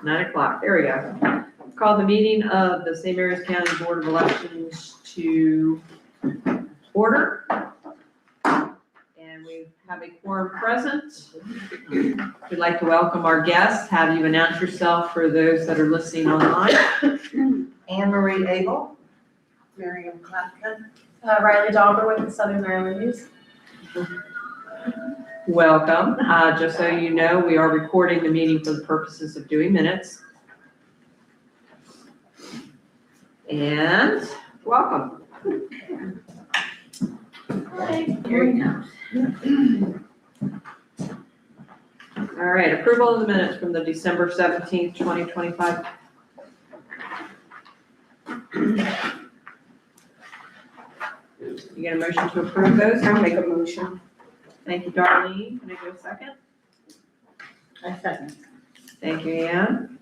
9 o'clock, there we go. Call the meeting of the St. Mary's County Board of Elections to order. And we have a quorum present. We'd like to welcome our guests. Have you announce yourself for those that are listening online? Anne Marie Abel, Miriam Clapton, Riley Dauber with the Southern Maryland News. Welcome. Just so you know, we are recording the meeting for the purposes of doing minutes. And welcome. Here you go. All right, approval of the minutes from the December 17th, 2025. You get a motion to approve those? I'll make a motion. Thank you, Darlene. Can I get a second? I second. Thank you, Ann.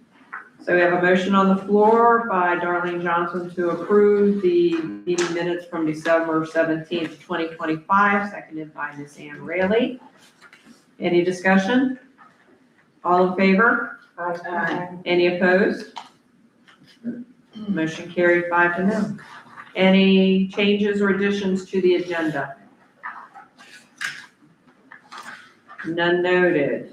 So we have a motion on the floor by Darlene Johnson to approve the meeting minutes from December 17th, 2025, seconded by Ms. Ann Rayleigh. Any discussion? All in favor? Aye. Any opposed? Motion carried 5-0. Any changes or additions to the agenda? None noted.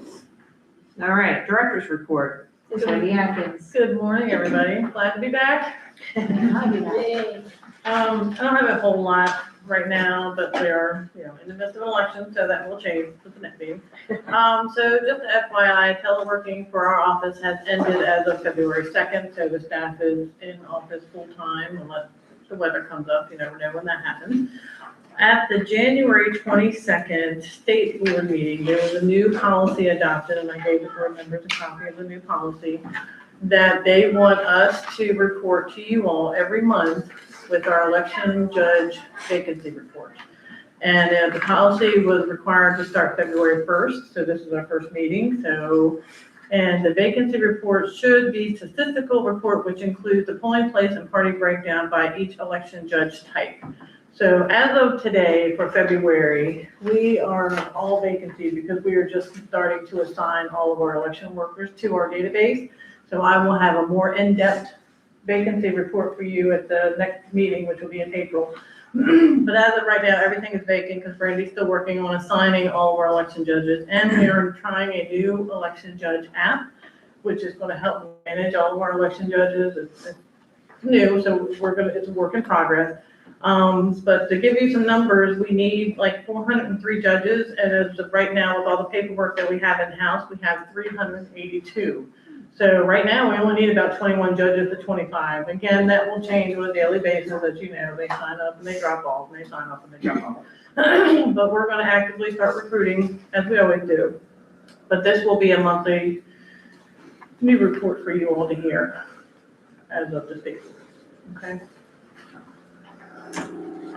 All right, director's report. Wendy Atkins. Good morning, everybody. Glad to be back. I don't have a whole lot right now, but we are, in the midst of an election, so that will change with the next meeting. So just FYI, teleworking for our office has ended as of February 2nd, so the staff is in office full-time unless the weather comes up. You never know when that happens. At the January 22nd state board meeting, there was a new policy adopted, and I gave the board members a copy of the new policy, that they want us to report to you all every month with our election judge vacancy report. And the policy was required to start February 1st, so this is our first meeting. And the vacancy report should be statistical report, which includes the polling place and party breakdown by each election judge type. So as of today, for February, we are all vacancy because we are just starting to assign all of our election workers to our database. So I will have a more in-depth vacancy report for you at the next meeting, which will be in April. But as of right now, everything is vacant because Brandy's still working on assigning all of our election judges. And we are trying a new election judge app, which is going to help manage all of our election judges. It's new, so it's a work in progress. But to give you some numbers, we need like 403 judges, and as of right now, with all the paperwork that we have in-house, we have 382. So right now, we only need about 21 judges to 25. Again, that will change on a daily basis, as you know. They sign up and they drop off, and they sign up and they drop off. But we're gonna actively start recruiting, as we always do. But this will be a monthly new report for you all to hear as of this date, okay?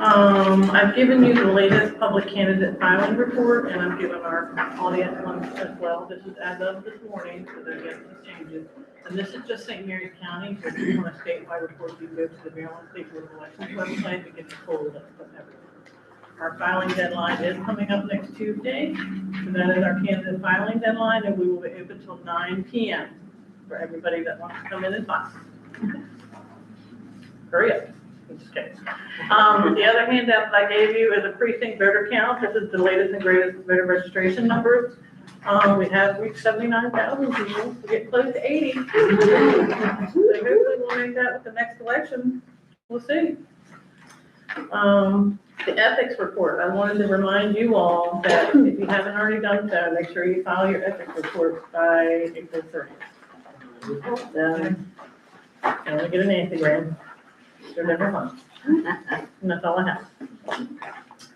I've given you the latest public candidate filing report, and I've given our audience one as well. This is as of this morning, so there's some changes. And this is just St. Mary's County, so if you want a statewide report, you can go to the Maryland State Board of Elections website to get the full list of everything. Our filing deadline is coming up next Tuesday, so that is our candidate filing deadline, and we will be open until 9 p.m. for everybody that wants to come in and file. Hurry up. Just kidding. The other handout that I gave you is a precinct voter count. This is the latest and greatest voter registration numbers. We have reached 79,000 people. We get close to 80. So hopefully we'll make that with the next election. We'll see. The ethics report. I wanted to remind you all that if you haven't already done so, make sure you file your ethics report by April 30th. You want to get an Instagram. They're never fun. And that's all I have.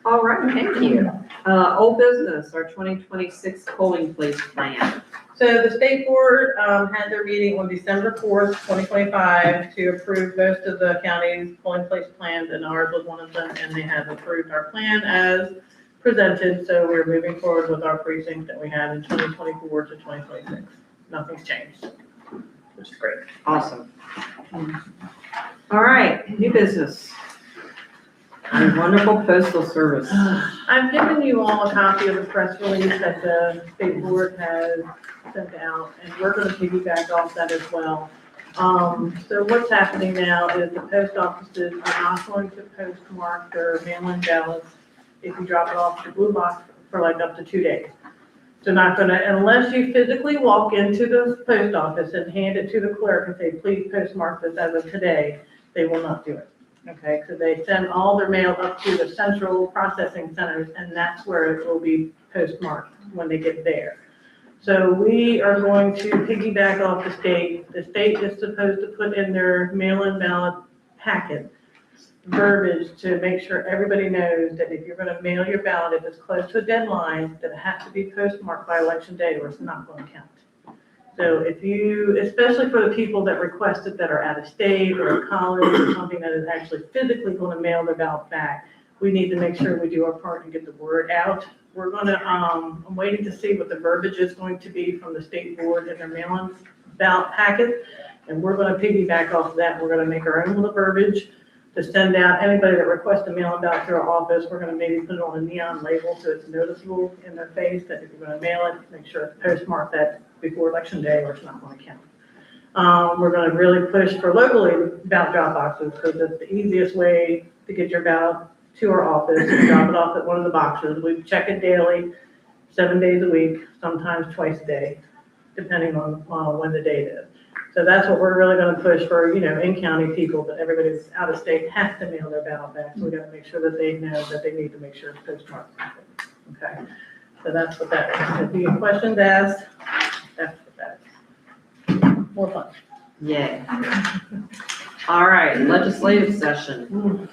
All right, thank you. Old business, our 2026 polling place plan. So the state board had their meeting on December 4th, 2025 to approve most of the county's polling place plans, and ours was one of them, and they have approved our plan as presented. So we're moving forward with our precinct that we had in 2024 to 2026. Nothing's changed, which is great. Awesome. All right, new business. Our wonderful postal service. I've given you all a copy of the press release that the state board has sent out, and we're gonna piggyback off that as well. So what's happening now is the post offices are not going to postmark their mail-in ballots if you drop it off at the blue box for like up to 2 days. They're not gonna, unless you physically walk into the post office and hand it to the clerk and say, please postmark this as of today, they will not do it. Okay, so they send all their mail up to the central processing centers, and that's where it will be postmarked when they get there. So we are going to piggyback off the state. The state is supposed to put in their mail-in ballot packet verbiage to make sure everybody knows that if you're gonna mail your ballot, if it's close to a deadline, that it has to be postmarked by election day or it's not gonna count. So if you, especially for the people that requested that are out of state or a college or something that is actually physically gonna mail their ballot back, we need to make sure we do our part and get the word out. We're gonna, I'm waiting to see what the verbiage is going to be from the state board in their mail-in ballot packet. And we're gonna piggyback off of that. We're gonna make our own little verbiage to send out anybody that requests a mail-in ballot to our office. We're gonna maybe put it on a neon label so it's noticeable in their face that if you're gonna mail it, make sure it's postmarked that before election day or it's not gonna count. We're gonna really push for locally ballot drop boxes because it's the easiest way to get your ballot to our office and drop it off at one of the boxes. We check it daily, 7 days a week, sometimes twice a day, depending on when the date is. So that's what we're really gonna push for, in-county people, but everybody that's out of state has to mail their ballot back. So we gotta make sure that they know that they need to make sure it's postmarked. Okay, so that's what that is. If you have questions asked, that's what that is. More fun. Yay. All right, legislative session.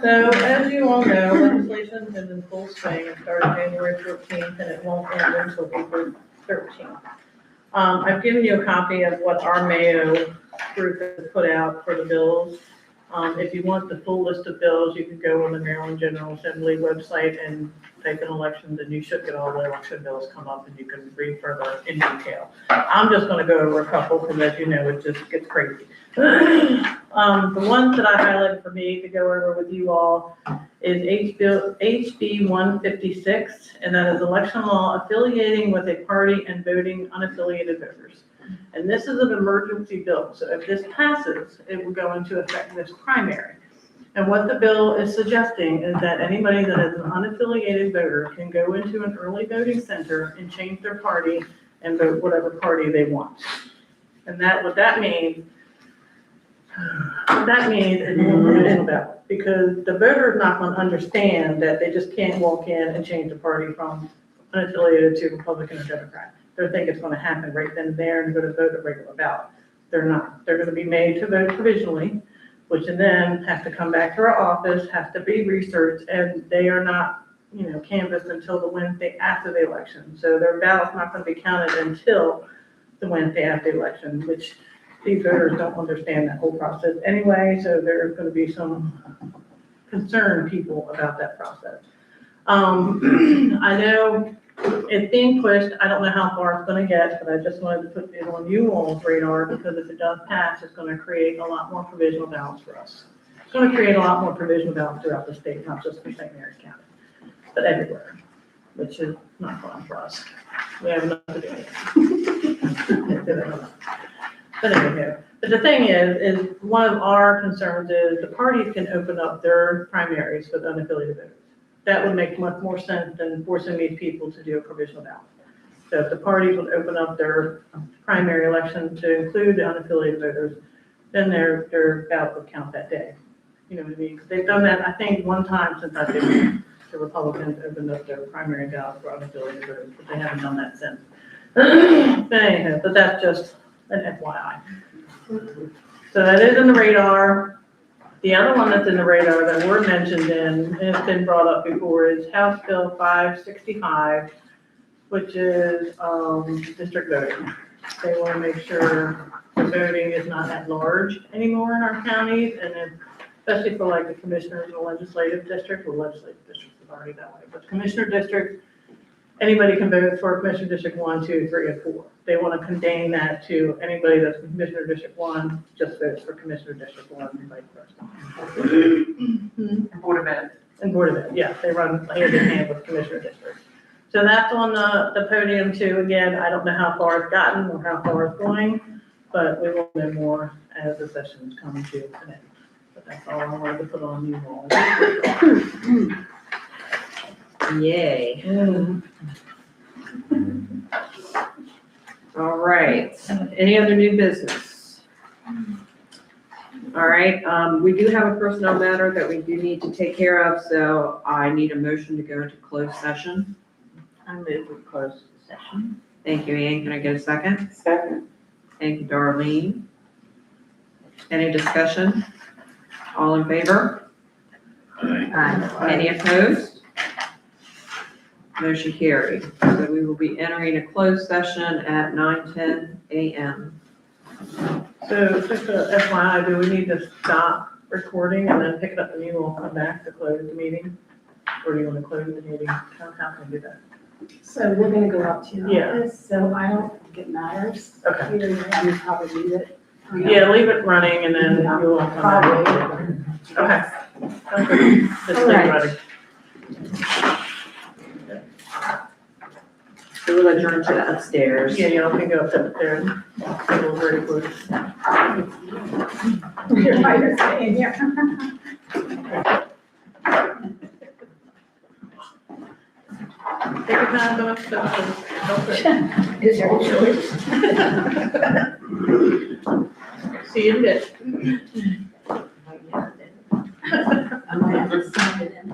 So as you all know, legislation is in full swing. It started January 14th and it won't end until April 13th. I've given you a copy of what our Mayo group has put out for the bills. If you want the full list of bills, you can go on the Maryland General Assembly website and type in elections, and you should get all the election bills come up and you can read further in detail. I'm just gonna go over a couple because as you know, it just gets crazy. The ones that I highlighted for me to go over with you all is HB 156, and that is election law affiliating with a party and voting unaffiliated voters. And this is an emergency bill, so if this passes, it will go into effect this primary. And what the bill is suggesting is that anybody that is an unaffiliated voter can go into an early voting center and change their party and vote whatever party they want. And what that means is more provisional ballot, because the voter is not going to understand that they just can't walk in and change the party from unaffiliated to Republican or Democrat. They think it's going to happen right then and there and go to vote a regular ballot. They're not. They're going to be made to vote provisionally, which then has to come back to our office, has to be researched, and they are not, canvassed until the Wednesday after the election. So their ballot's not going to be counted until the Wednesday after the election, which these voters don't understand that whole process anyway, so there's going to be some concerned people about that process. I know it's being pushed. I don't know how far it's going to get, but I just wanted to put it on you all's radar because if it does pass, it's going to create a lot more provisional ballots for us. It's going to create a lot more provisional ballots throughout the state, not just in St. Mary's County, but everywhere, which is not fun for us. We have enough to do. But anyway, but the thing is one of our concerns is the parties can open up their primaries for the unaffiliated voters. That would make much more sense than forcing these people to do a provisional ballot. So if the parties would open up their primary election to include the unaffiliated voters, then their ballot would count that day. You know what I mean? They've done that, I think, one time since I've been here. The Republicans opened up their primary ballot for unaffiliated voters, but they haven't done that since. But anyhow, but that's just an FYI. So that is in the radar. The other one that's in the radar that we're mentioned in, and it's been brought up before, is House Bill 565, which is district voting. They want to make sure the voting is not at large anymore in our counties, and then especially for like the commissioners in the legislative district, well, legislative districts is already that way, but commissioner districts, anybody can vote for Commissioner District 1, 2, 3, and 4. They want to contain that to anybody that's Commissioner District 1, just votes for Commissioner District 1 and vice versa. Board of Ed. And Board of Ed, yeah, they run hand in hand with Commissioner District. So that's on the podium too. Again, I don't know how far it's gotten or how far it's going, but we will know more as the sessions come to an end. But that's all I wanted to put on you all. Yay. All right, any other new business? All right, we do have a personnel matter that we do need to take care of, so I need a motion to go into closed session. I move we close the session. Thank you, Ann. Can I get a second? Second. Thank you, Darlene. Any discussion? All in favor? Any opposed? Motion carried. So we will be entering a closed session at 9:10 a.m. So just a FYI, do we need to stop recording and then pick it up and you will come back to close the meeting? Or do you want to close the meeting? How can we do that? So we're gonna go up to the Yeah. office, so I don't think it matters. Okay. Either way, I would probably leave it. Yeah, leave it running and then you will come back. Okay. Okay. Just stay ready. So we'll adjourn to the upstairs. Yeah, y'all can go up there and we'll very close. You're by your staying here. Take your time, don't Is your choice. See you in a bit. I might have to sign it in.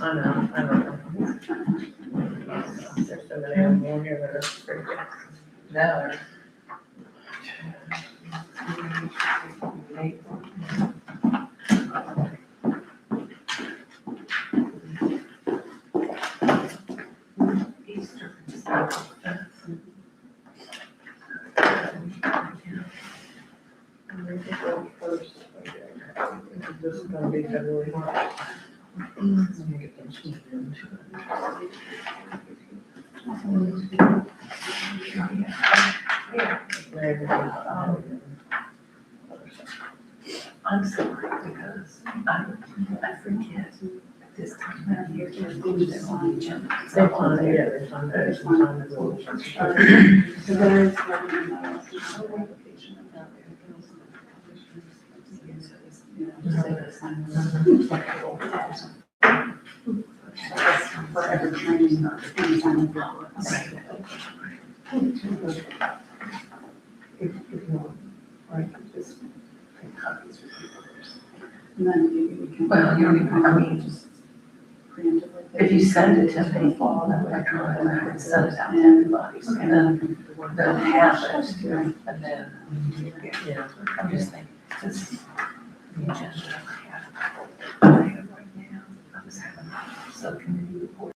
I know. There's so many of them on here that are crazy. No. This is gonna be February. I'm sorry, because I forget this time of year, there's things that on each other. They plan, yeah, they plan, there's some time to go. So there's one, for every training or any time of block. And then maybe we can. Well, you don't even, I mean, Just preemptively. if you send it to me, I try and send it out to everybody, so then they'll have it, and then, yeah, I'm just thinking, this, the agenda I have right now, I was having a subcommittee report.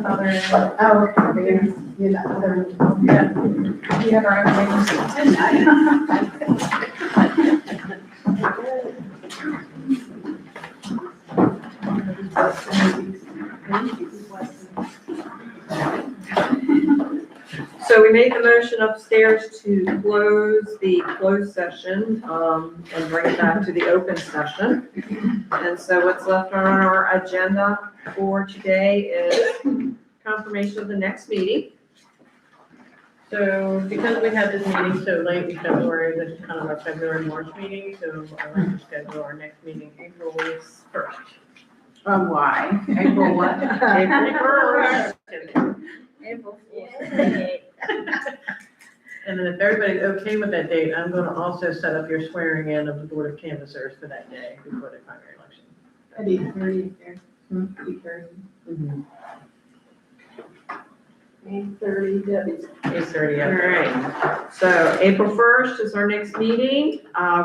Oh, okay, you're the other, yeah. We have our own meetings tonight. So we made the motion upstairs to close the closed session, and bring it back to the open session. And so what's left on our agenda for today is confirmation of the next meeting. So because we had this meeting so late in February, this is kind of our February, March meeting, so I'd like to schedule our next meeting April 1st. Why? April what? April 1st. April And then if everybody's okay with that date, I'm gonna also set up your swearing in of the Board of Canvassers for that day before the primary election. At 8:30 there. 8:30. 8:30, Debbie's. 8:30. All right, so April 1st is our next meeting.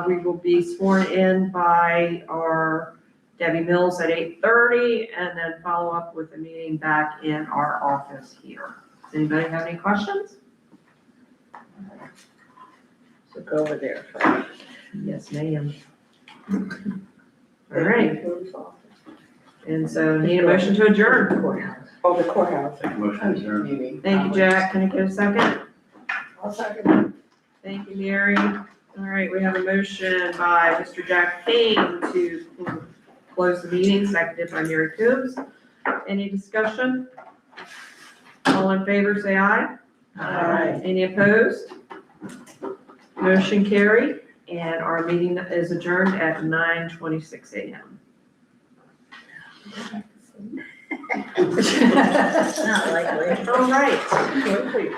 We will be sworn in by our Debbie Mills at 8:30, and then follow up with a meeting back in our office here. Does anybody have any questions? So go over there first. Yes, ma'am. All right, and so need a motion to adjourn. Courthouse. Oh, the courthouse Make a motion to adjourn. meeting. Thank you, Jack. Can I get a second? I'll second. Thank you, Mary. All right, we have a motion by Mr. Jack Payne to close the meeting, seconded by Mary Coombs. Any discussion? All in favor, say aye. Aye. Any opposed? Motion carried, and our meeting is adjourned at 9:26 a.m. Not likely. All right. Quickly.